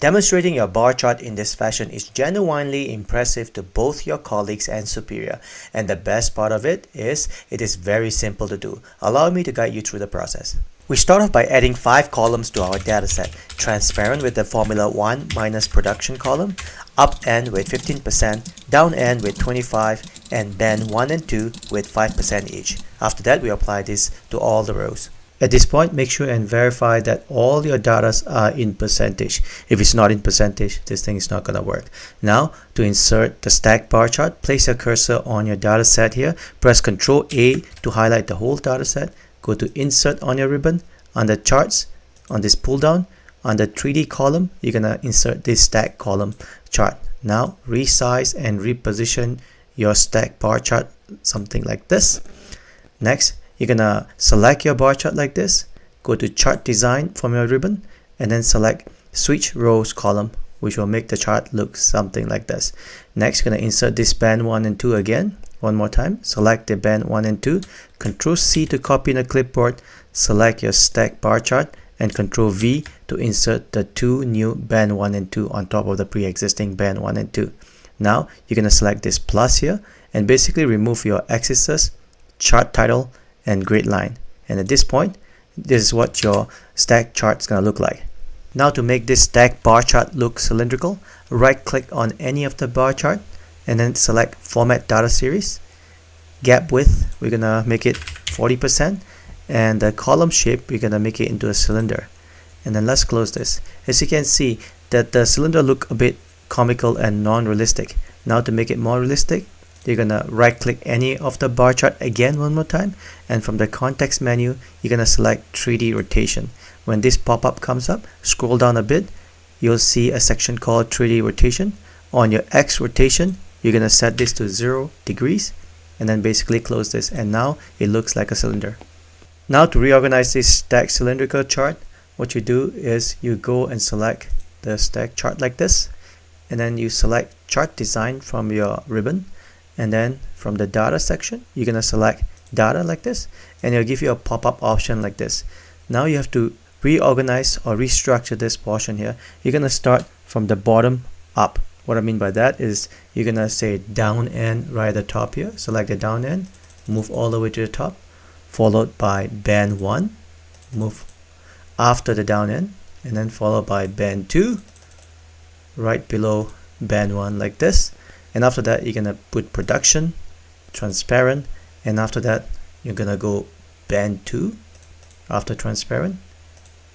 Demonstrating your bar chart in this fashion is genuinely impressive to both your colleagues and superior, and the best part of it is very simple to do. Allow me to guide you through the process. We start off by adding 5 columns to our dataset: transparent with the formula 1 minus production column, up end with 15%, down end with 25%, and band 1 and 2 with 5% each. After that, we apply this to all the rows. At this point, make sure and verify that all your data are in percentage. If it's not in percentage, this thing is not going to work. Now, to insert the stack bar chart, place your cursor on your data set here. Press Ctrl A to highlight the whole data set. Go to Insert on your ribbon. Under Charts, on this pull down, under 3D column, you're going to insert this stack column chart. Now, resize and reposition your stack bar chart, something like this. Next, you're gonna select your bar chart like this, go to Chart Design from your ribbon, and then select Switch Rows column, which will make the chart look something like this. Next, you're gonna insert this band 1 and 2 again, one more time. Select the band 1 and 2, Ctrl C to copy in a clipboard, select your stack bar chart, and Ctrl V to insert the 2 new band 1 and 2 on top of the pre-existing band 1 and 2. Now, you're gonna select this plus here, and basically remove your axes, chart title, and grid line. And at this point, this is what your stack chart is going to look like. Now, to make this stack bar chart look cylindrical, right click on any of the bar chart and then select Format Data Series. Gap width, we're going to make it 40%, and the column shape, we're going to make it into a cylinder. And then let's close this. As you can see, that the cylinder look a bit comical and non-realistic. Now, to make it more realistic, you're gonna right click any of the bar chart again one more time, and from the context menu you're gonna select 3D rotation. When this pop-up comes up, scroll down a bit, you'll see a section called 3D rotation. On your X rotation, you're gonna set this to 0 degrees and then basically close this, and now it looks like a cylinder. Now, to reorganize this stack cylindrical chart, what you do is you go and select the stack chart like this, and then you select Chart Design from your ribbon. And then from the data section, you're going to select data like this, and it'll give you a pop-up option like this. Now you have to reorganize or restructure this portion here. You're going to start from the bottom up. What I mean by that is you're going to say down end right at the top here. Select the down end, move all the way to the top, followed by band 1, move after the down end, and then followed by band 2, right below band 1 like this. And after that, you're gonna put production, transparent, and after that you're gonna go band 2 after transparent,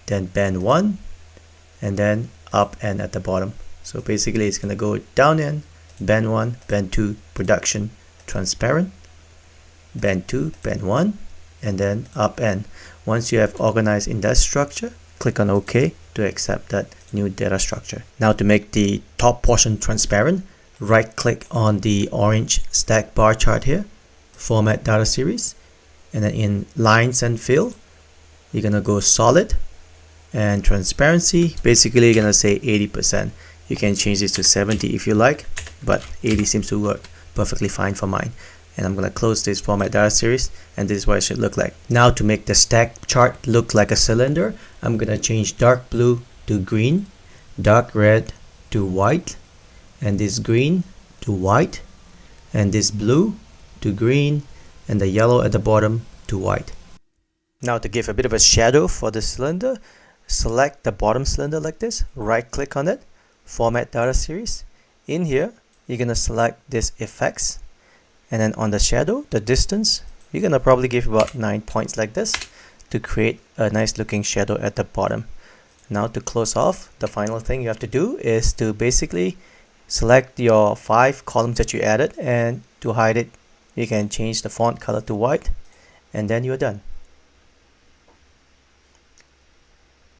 then band 1, and then up end at the bottom. So basically it's gonna go down end, band 1, band 2, production, transparent, band 2, band 1, and then up end. Once you have organized in that structure, click on OK to accept that new data structure. Now, to make the top portion transparent, right click on the orange stack bar chart here, Format Data Series, and then in Lines and Fill, you're gonna go Solid, and Transparency, basically you're gonna say 80%. You can change this to 70 if you like, but 80 seems to work perfectly fine for mine. And I'm gonna close this Format Data Series, and this is what it should look like. Now, to make the stack chart look like a cylinder, I'm gonna change dark blue to green, dark red to white, and this green to white, and this blue to green, and the yellow at the bottom to white. Now, to give a bit of a shadow for the cylinder, select the bottom cylinder like this, right click on it, Format Data Series. In here, you're gonna select this Effects, and then on the shadow, the distance, you're gonna probably give about 9 points like this to create a nice looking shadow at the bottom. Now, to close off, the final thing you have to do is to basically select your 5 columns that you added, and to hide it, you can change the font color to white, and then you're done.